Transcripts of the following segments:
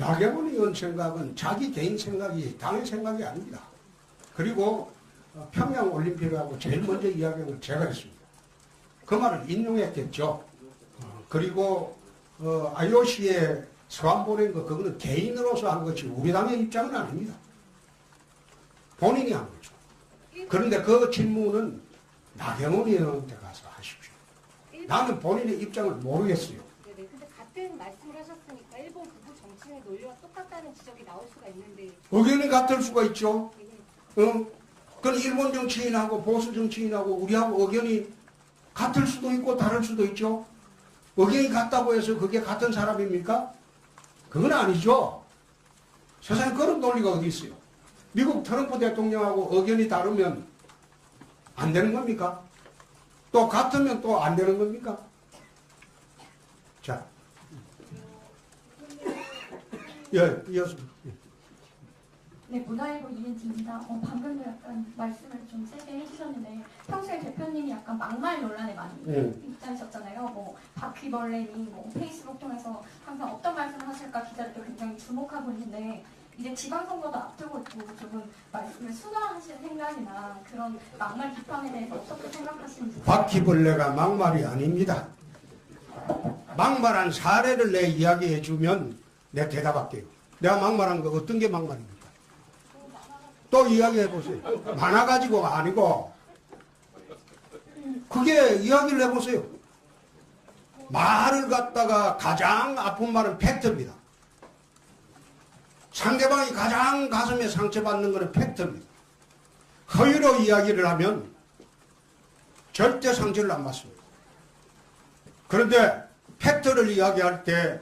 나경원 의원 생각은 자기 개인 생각이 당의 생각이 아닙니다. 그리고 평양 올림픽하고 제일 먼저 이야기한 건 제가 했습니다. 그 말을 인용했겠죠. 그리고 IOC에 서한 보낸 거 그거는 개인으로서 한 것이 우리 당의 입장은 아닙니다. 본인이 한 거죠. 그런데 그 질문은 나경원 의원한테 가서 하십시오. 나는 본인의 입장을 모르겠어요. 네네. 근데 같은 말씀을 하셨으니까 일본 극우 정치인의 논리와 똑같다는 지적이 나올 수가 있는데 의견이 같을 수가 있죠. 그건 일본 정치인하고 보수 정치인하고 우리하고 의견이 같을 수도 있고 다를 수도 있죠. 의견이 같다고 해서 그게 같은 사람입니까? 그건 아니죠. 세상에 그런 논리가 어디 있어요. 미국 트럼프 대통령하고 의견이 다르면 안 되는 겁니까? 또 같으면 또 안 되는 겁니까? 자, 이어서. 네, 문화일보 이은지입니다. 방금도 약간 말씀을 좀 세게 해주셨는데 평소에 대표님이 약간 막말 논란에 많이 입장이셨잖아요. 뭐 바퀴벌레니 뭐 페이스북 통해서 항상 어떤 말씀을 하실까 기자들도 굉장히 주목하고 있는데 이제 지방선거도 앞두고 있고 조금 말씀을 순화하실 생각이나 그런 막말 비판에 대해서 어떻게 생각하시는지. 바퀴벌레가 막말이 아닙니다. 막말한 사례를 내 이야기해 주면 내가 대답할게요. 내가 막말한 거 어떤 게 막말입니까? 또 이야기해 보세요. 많아가지고가 아니고 그게 이야기를 해보세요. 말을 갖다가 가장 아픈 말은 팩트입니다. 상대방이 가장 가슴에 상처받는 것은 팩트입니다. 허위로 이야기를 하면 절대 상처를 안 받습니다. 그런데 팩트를 이야기할 때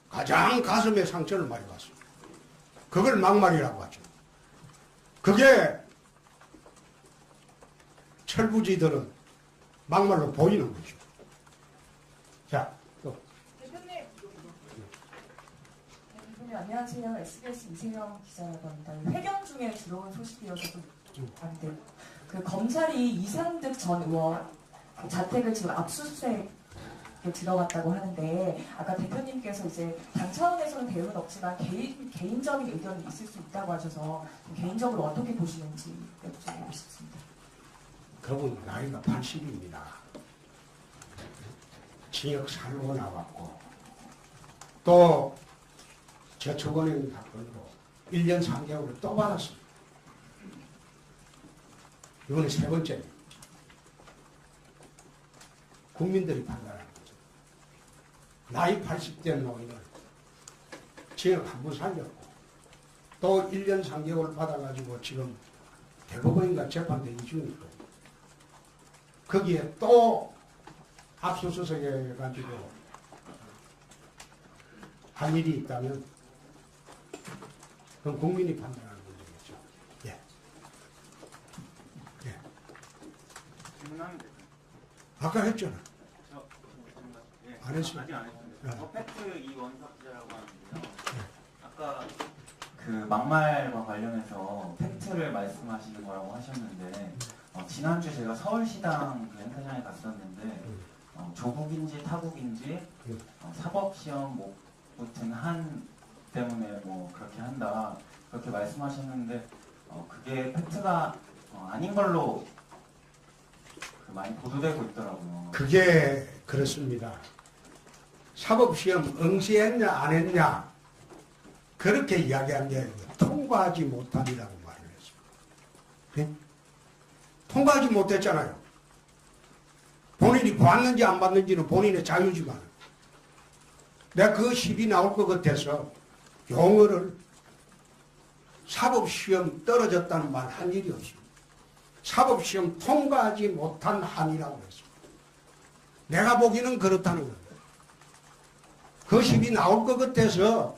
가장 가슴에 상처를 많이 받습니다. 그걸 막말이라고 하죠. 그게 철부지들은 막말로 보이는 거죠. 자, 또. 대표님, 안녕하세요. SBS 이세영 기자라고 합니다. 회견 중에 들어온 소식이어서 좀 안돼요. 그 검찰이 이상득 전 의원 그 자택을 지금 압수수색에 들어갔다고 하는데 아까 대표님께서 이제 당 차원에서는 대응은 없지만 개인적인 의견이 있을 수 있다고 하셔서 개인적으로 어떻게 보시는지 여쭤보고 싶습니다. 그분 나이가 80입니다. 징역 살고 나왔고 또 저축은행 사건으로 1년 3개월을 또 받았습니다. 이번에 세 번째입니다. 국민들이 판단하는 거죠. 나이 80대 노인을 징역 한 번 살렸고 또 1년 3개월 받아가지고 지금 대법원인가 재판대기 중이고 거기에 또 압수수색해가지고 할 일이 있다면 그럼 국민이 판단하는 문제겠죠. 예. 예. 질문하면 되죠. 아까 했잖아. 예, 안 했어요. 아직 안 했습니다. 팩트 이원석 기자라고 하는데요. 아까 그 막말과 관련해서 팩트를 말씀하시는 거라고 하셨는데 지난주 제가 서울시당 그 행사장에 갔었는데 조국인지 타국인지 사법시험 못 붙은 한 때문에 뭐 그렇게 한다 그렇게 말씀하셨는데 그게 팩트가 아닌 걸로 많이 보도되고 있더라고요. 그게 그렇습니다. 사법시험 응시했냐 안 했냐 그렇게 이야기한 게 아니고 통과하지 못함이라고 말을 했습니다. 네? 통과하지 못했잖아요. 본인이 봤는지 안 봤는지는 본인의 자유지만 내가 그 시비 나올 것 같아서 용어를 사법시험 떨어졌다는 말 한 일이 없습니다. 사법시험 통과하지 못한 한이라고 했습니다. 내가 보기는 그렇다는 겁니다. 그 시비 나올 것 같아서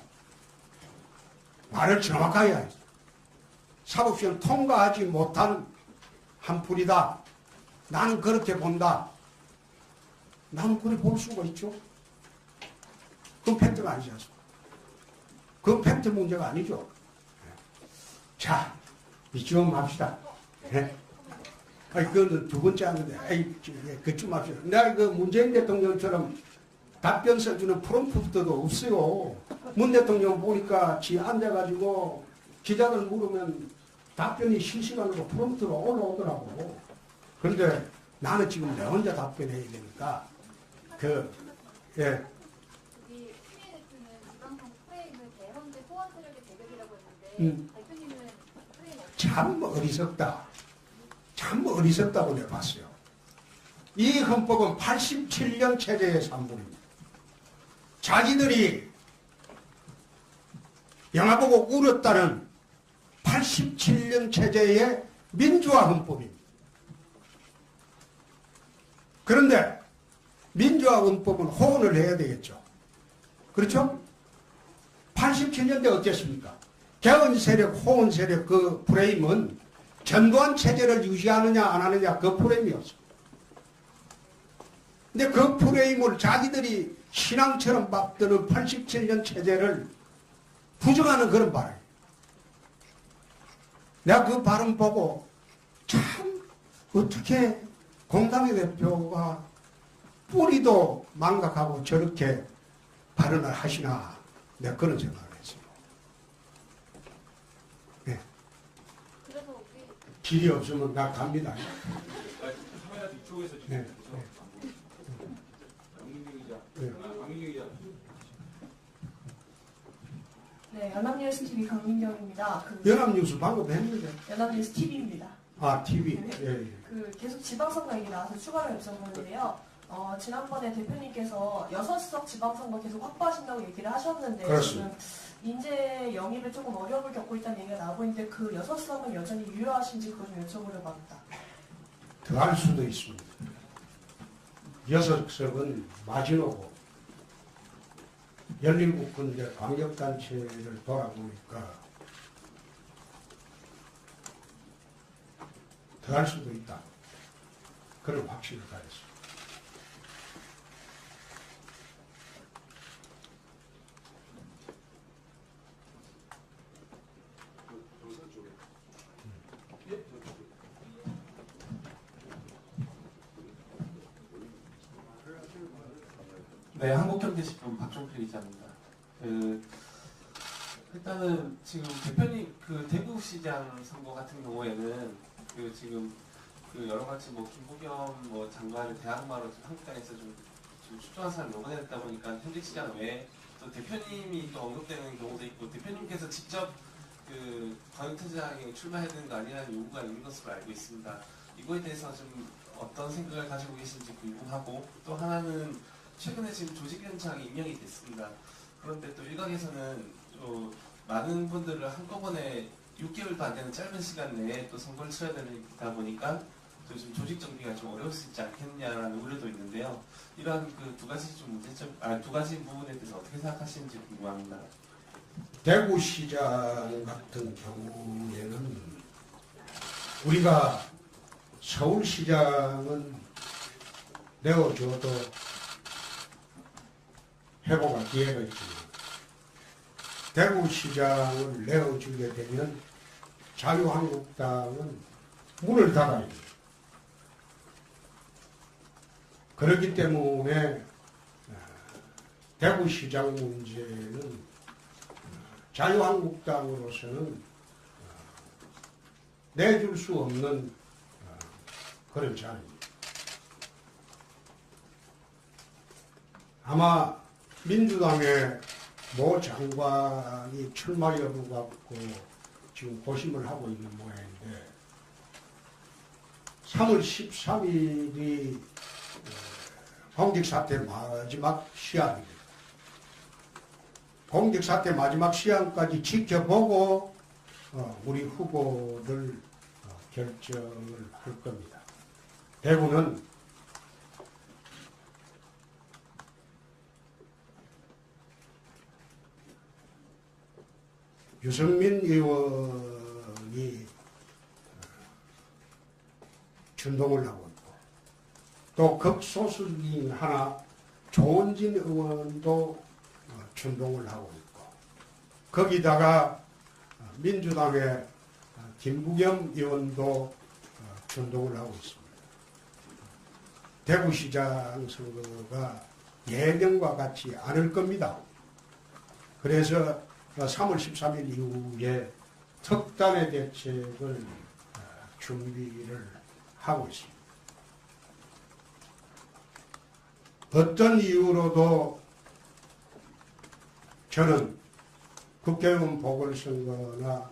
말을 정확하게 하겠습니다. 사법시험 통과하지 못한 한풀이다. 나는 그렇게 본다. 나는 그렇게 볼 수가 있죠. 그건 팩트가 아니지 않습니까? 그건 팩트 문제가 아니죠. 자, 이쯤 합시다. 네? 아니, 그거는 두 번째 하는데, 그쯤 합시다. 내가 그 문재인 대통령처럼 답변 써주는 프롬프트도 없어요. 문 대통령 보니까 지 앉아가지고 기자들 물으면 답변이 실시간으로 프롬프트로 올라오더라고. 그런데 나는 지금 내 혼자 답변해야 되니까 예. 우리 추미애 대표는 지방선 프레임을 대헌대 소환 세력의 대결이라고 했는데 대표님은 프레임 참 어리석다. 참 어리석다고 내가 봤어요. 이 헌법은 87년 체제의 산물입니다. 자기들이 영화 보고 울었다는 87년 체제의 민주화 헌법입니다. 그런데 민주화 헌법은 호언을 해야 되겠죠. 그렇죠? 87년대 어땠습니까? 개헌 세력, 호언 세력 그 프레임은 전두환 체제를 유지하느냐 안 하느냐 그 프레임이었습니다. 근데 그 프레임을 자기들이 신앙처럼 받드는 87년 체제를 부정하는 그런 발언. 내가 그 발언 보고 참 어떻게 공당의 대표가 뿌리도 망각하고 저렇게 발언을 하시나 내가 그런 생각을 했어요. 네. 그래서 우리 길이 없으면 나 갑니다. 카메라 뒤쪽에서 지금 네. 네. 강민경 기자. 네, 연합뉴스 TV 강민경입니다. 연합뉴스 방금 했는데. 연합뉴스 TV입니다. 아, TV. 네. 예, 예. 계속 지방선거 얘기 나와서 추가로 여쭤보는데요. 지난번에 대표님께서 6석 지방선거 계속 확보하신다고 얘기를 하셨는데 그렇습니다. 지금 인재 영입에 조금 어려움을 겪고 있다는 얘기가 나오고 있는데 그 6석은 여전히 유효하신지 그거 좀 여쭤보려고 합니다. 더 할 수도 있습니다. 6석은 마지노고 17군데 광역단체를 돌아보니까 더 할 수도 있다. 그런 확신을 가졌습니다. 네, 한국경제신문 박종필 기자입니다. 일단은 지금 대표님 대구시장 선거 같은 경우에는 지금 여러 가지 김부겸 장관의 대항마로 한국당에서 좀 출중한 사람을 녹아냈다 보니까 현직 시장 외에 또 대표님이 또 언급되는 경우도 있고 대표님께서 직접 광역시장에 출마해야 되는 거 아니냐는 요구가 있는 것으로 알고 있습니다. 이거에 대해서 좀 어떤 생각을 가지고 계신지 궁금하고 또 하나는 최근에 지금 조직위원장이 임명이 됐습니다. 그런데 또 일각에서는 많은 분들을 한꺼번에 6개월도 안 되는 짧은 시간 내에 또 선거를 치러야 되다 보니까 또 지금 조직 정비가 좀 어려울 수 있지 않겠냐라는 우려도 있는데요. 이러한 두 가지 두 가지 부분에 대해서 어떻게 생각하시는지 궁금합니다. 대구시장 같은 경우에는 우리가 서울시장은 내어줘도 회복할 기회가 있지만 대구시장을 내어주게 되면 자유한국당은 문을 닫아야 돼요. 그렇기 때문에 대구시장 문제는 자유한국당으로서는 내줄 수 없는 그런 자리입니다. 아마 민주당의 모 장관이 출마 여부 갖고 지금 고심을 하고 있는 모양인데 3월 13일이 공직사퇴 마지막 시한입니다. 공직사퇴 마지막 시한까지 지켜보고 우리 후보를 결정을 할 겁니다. 대구는 유승민 의원이 준동을 하고 있고 또 극소수인 하나 조은진 의원도 준동을 하고 있고 거기다가 민주당의 김부겸 의원도 준동을 하고 있습니다. 대구시장 선거가 예년과 같지 않을 겁니다. 그래서 3월 13일 이후에 특단의 대책을 준비를 하고 있습니다. 어떤 이유로도 저는 국회의원 보궐선거나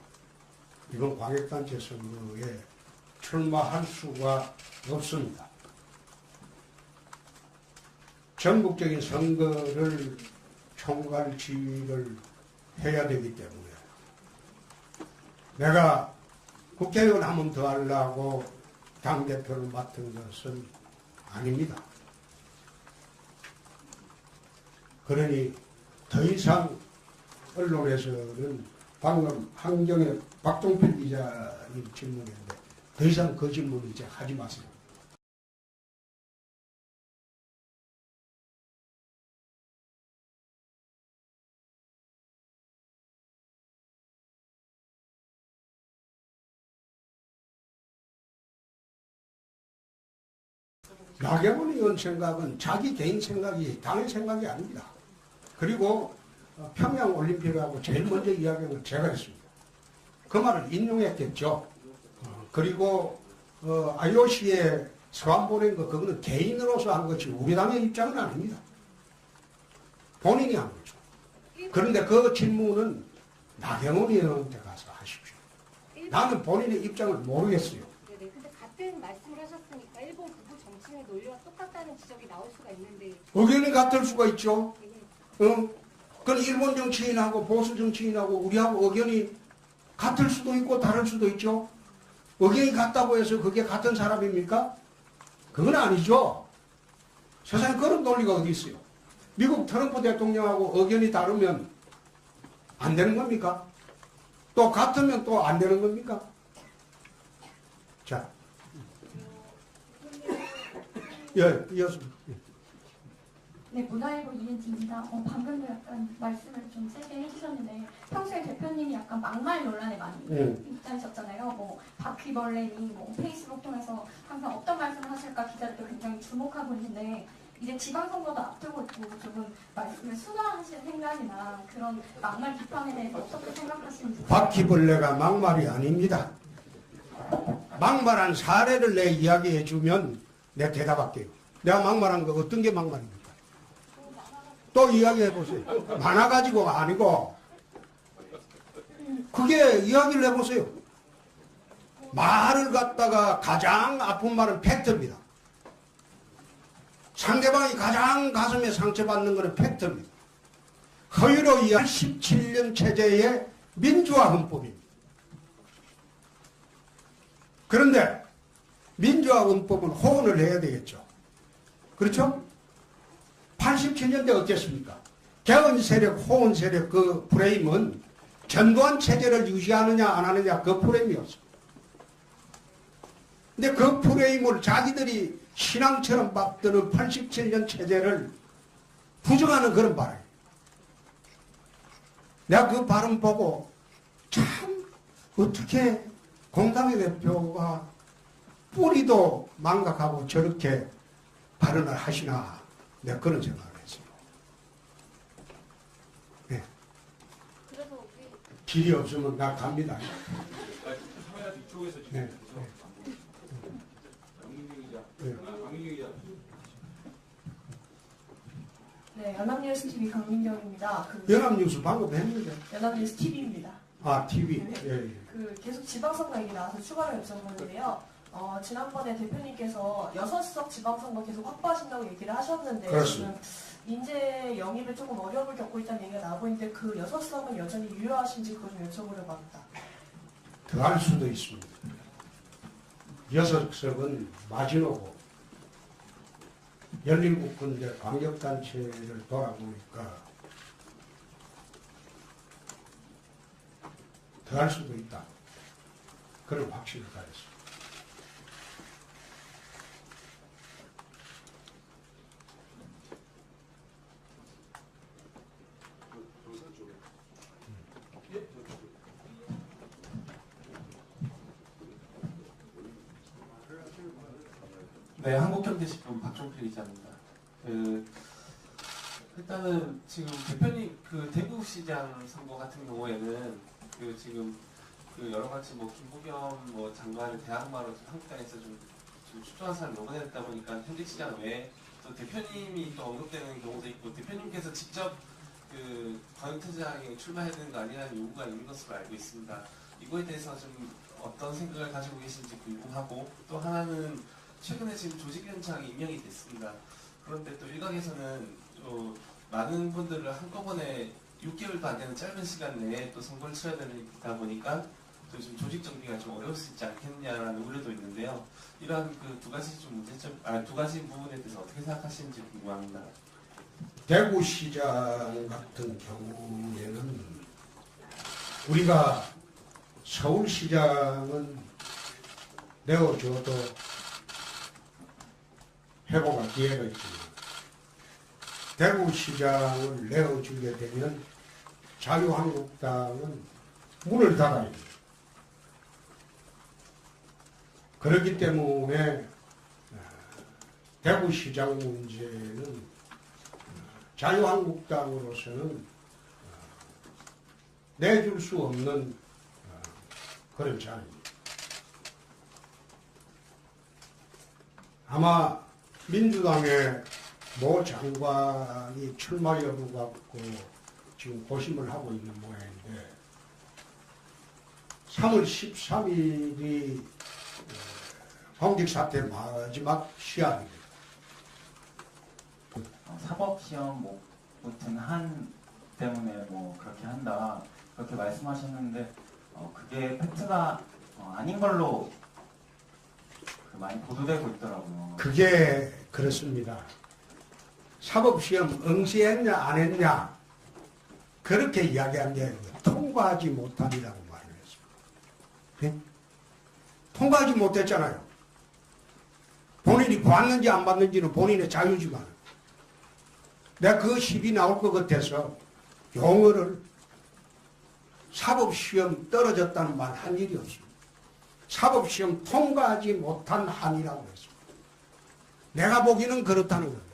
이번 광역단체 선거에 출마할 수가 없습니다. 전국적인 선거를 총괄 지휘를 해야 되기 때문에 내가 국회의원 한 번 더 하려고 당대표를 맡은 것은 아닙니다. 그러니 더 이상 언론에서는 방금 한경의 박종필 기자님 질문인데 더 이상 그 질문을 이제 하지 마세요. 나경원 의원 생각은 자기 개인 생각이 당의 생각이 아닙니다. 그리고 평양 올림픽하고 제일 먼저 이야기한 건 제가 했습니다. 그 말을 인용했겠죠. 그리고 IOC에 서한 보낸 거 그거는 개인으로서 한 것이 우리 당의 입장은 아닙니다. 본인이 한 거죠. 그런데 그 질문은 나경원 의원한테 가서 하십시오. 나는 본인의 입장을 모르겠어요. 네네. 근데 같은 말씀을 하셨으니까 일본 극우 정치인의 논리와 똑같다는 지적이 나올 수가 있는데 의견이 같을 수가 있죠. 네. 그건 일본 정치인하고 보수 정치인하고 우리하고 의견이 같을 수도 있고 다를 수도 있죠. 의견이 같다고 해서 그게 같은 사람입니까? 그건 아니죠. 세상에 그런 논리가 어디 있어요. 미국 트럼프 대통령하고 의견이 다르면 안 되는 겁니까? 또 같으면 또 안 되는 겁니까? 자, 이어서. 네, 문화일보 이은지입니다. 방금도 약간 말씀을 좀 세게 해주셨는데 평소에 대표님이 약간 막말 논란에 많이 입장이셨잖아요. 뭐 바퀴벌레니 뭐 페이스북 통해서 항상 어떤 말씀을 하실까 기자들도 굉장히 주목하고 있는데 이제 지방선거도 앞두고 있고 조금 말씀을 순화하실 생각이나 그런 막말 비판에 대해서 어떻게 생각하시는지. 바퀴벌레가 막말이 아닙니다. 막말한 사례를 내 이야기해 주면 내가 대답할게요. 내가 막말한 거 어떤 게 막말입니까? 또 이야기해 보세요. 많아가지고가 아니고 그게 이야기를 해보세요. 말을 갖다가 가장 아픈 말은 팩트입니다. 상대방이 가장 가슴에 상처받는 것은 팩트입니다. 허위로 이야기 17년 체제의 민주화 헌법입니다. 그런데 민주화 헌법은 호언을 해야 되겠죠. 그렇죠? 87년대 어땠습니까? 개헌 세력, 호언 세력 그 프레임은 전두환 체제를 유지하느냐 안 하느냐 그 프레임이었어. 근데 그 프레임을 자기들이 신앙처럼 받드는 87년 체제를 부정하는 그런 발언. 내가 그 발언 보고 참 어떻게 공당의 대표가 뿌리도 망각하고 저렇게 발언을 하시나 내가 그런 생각을 했어요. 네. 그래서 우리 길이 없으면 나 갑니다. 카메라 뒤쪽에서 지금 네. 강민규 기자. 네. 강민규 기자. 네, 연합뉴스 TV 강민경입니다. 연합뉴스 방금 했는데. 연합뉴스 TV입니다. 아, TV. 네. 예, 예. 계속 지방선거 얘기 나와서 추가로 여쭤보는데요. 지난번에 대표님께서 6석 지방선거 계속 확보하신다고 얘기를 하셨는데 그렇습니다. 지금 인재 영입에 조금 어려움을 겪고 있다는 얘기가 나오고 있는데 그 6석은 여전히 유효하신지 그거 좀 여쭤보려고 합니다. 더 할 수도 있습니다. 6석은 마지노고 17군데 광역단체를 돌아보니까 더 할 수도 있다. 그런 확신을 가졌습니다. 네, 한국경제신문 박종필 기자입니다. 일단은 지금 대표님 그 대구시장 선거 같은 경우에는 그 지금 그 여러 가지 뭐 김부겸 뭐 장관의 대항마로 한국당에서 좀 출중한 사람이 녹아냈다 보니까 현직 시장 외에 또 대표님이 또 언급되는 경우도 있고 대표님께서 직접 그 광역시장에 출마해야 되는 거 아니냐는 요구가 있는 것으로 알고 있습니다. 이거에 대해서 좀 어떤 생각을 가지고 계신지 궁금하고 또 하나는 최근에 지금 조직위원장이 임명이 됐습니다. 그런데 또 일각에서는 많은 분들을 한꺼번에 6개월도 안 되는 짧은 시간 내에 또 선거를 치러야 되다 보니까 또 지금 조직 정비가 좀 어려울 수 있지 않겠냐라는 우려도 있는데요. 이러한 그 두 가지 좀 두 가지 부분에 대해서 어떻게 생각하시는지 궁금합니다. 대구시장 같은 경우에는 우리가 서울시장은 내어줘도 회복할 기회가 있지만 대구시장을 내어주게 되면 자유한국당은 문을 닫아야 됩니다. 그렇기 때문에 대구시장 문제는 자유한국당으로서는 내줄 수 없는 그런 자리입니다. 아마 민주당의 모 장관이 출마 여부 갖고 지금 고심을 하고 있는 모양인데 3월 13일이 공직사태 마지막 시합입니다. 사법시험 못한 한 때문에 뭐 그렇게 한다 그렇게 말씀하셨는데 그게 팩트가 아닌 걸로 많이 보도되고 있더라고요. 그게 그렇습니다. 사법시험 응시했냐 안 했냐 그렇게 이야기한 게 통과하지 못함이라고 말을 했습니다. 네? 통과하지 못했잖아요. 본인이 봤는지 안 봤는지는 본인의 자유지만 내가 그 시비 나올 것 같아서 용어를 사법시험 떨어졌다는 말 한 일이 없습니다. 사법시험 통과하지 못한 한이라고 했습니다. 내가 보기는 그렇다는 겁니다.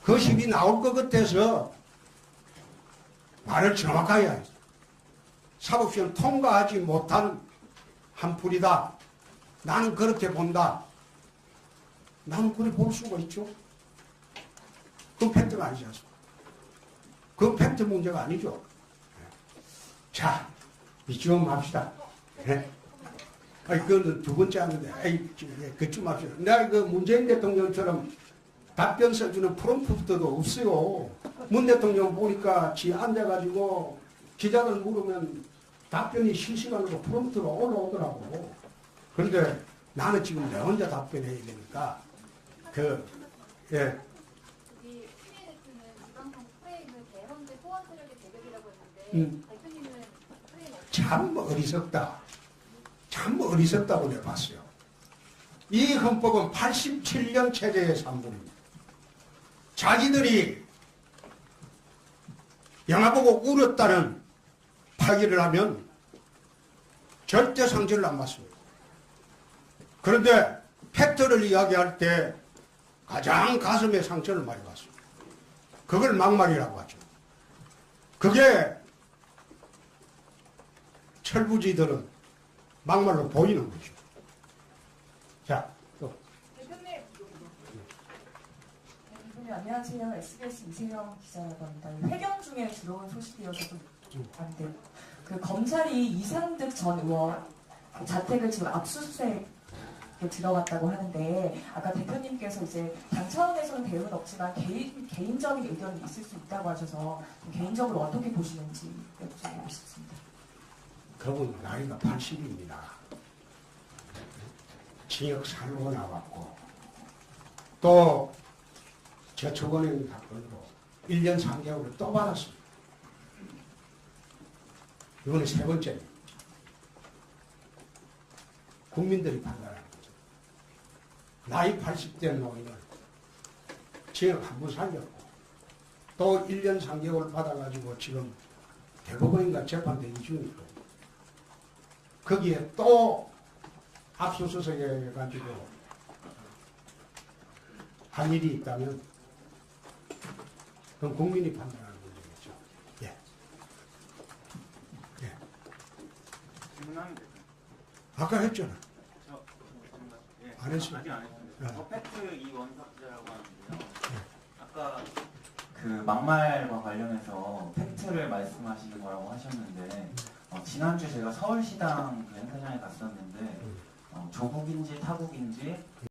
그 시비 나올 것 같아서 말을 정확하게 하겠습니다. 사법시험 통과하지 못한 한풀이다. 나는 그렇게 본다. 나는 그렇게 볼 수가 있죠. 그건 팩트가 아니지 않습니까? 그건 팩트 문제가 아니죠. 자, 이쯤 합시다. 네? 그거는 두 번째 하는데, 그쯤 합시다. 내가 그 문재인 대통령처럼 답변 써주는 프롬프트도 없어요. 문 대통령 보니까 지 앉아가지고 기자들 물으면 답변이 실시간으로 프롬프트로 올라오더라고. 그런데 나는 지금 내 혼자 답변해야 되니까, 예. 우리 추미애 대표는 지방선거 프레임을 대선대 소환 세력의 대결이라고 했는데 대표님은 프레임 참 어리석다. 참 어리석다고 내가 봤어요. 이 헌법은 87년 체제의 산물입니다. 자기들이 영화 보고 울었다는 파기를 하면 절대 상처를 안 받습니다. 그런데 팩트를 이야기할 때 가장 가슴에 상처를 많이 받습니다. 그걸 막말이라고 하죠. 그게 철부지들은 막말로 보이는 거죠. 자, 또. 대표님 안녕하세요. SBS 이세영 기자라고 합니다. 회견 중에 들어온 소식이어서 좀 안 돼요. 그 검찰이 이상득 전 의원 그 자택을 지금 압수수색 들어갔다고 하는데 아까 대표님께서 이제 당 차원에서는 대응은 없지만 개인적인 의견이 있을 수 있다고 하셔서 개인적으로 어떻게 보시는지 여쭤보고 싶습니다. 그분 나이가 80입니다. 징역 살고 나왔고 또 저축은행 사건으로 1년 3개월을 또 받았습니다. 이번에 세 번째입니다. 국민들이 판단하는 거죠. 나이 80대 노인을 징역 한 번 살렸고 또 1년 3개월 받아가지고 지금 대법원인가 재판대기 중이고 거기에 또 압수수색해 가지고 할 일이 있다면 그건 국민이 판단하는 문제겠죠. 예. 예. 질문하면 될까요? 아까 했잖아. 예. 안 했어요? 아직 안 했습니다. 팩트 이원석 기자라고 하는데요. 아까 그 막말과 관련해서 팩트를 말씀하시는 거라고 하셨는데 지난주 제가 서울시당 그 행사장에 갔었는데 조국인지 타국인지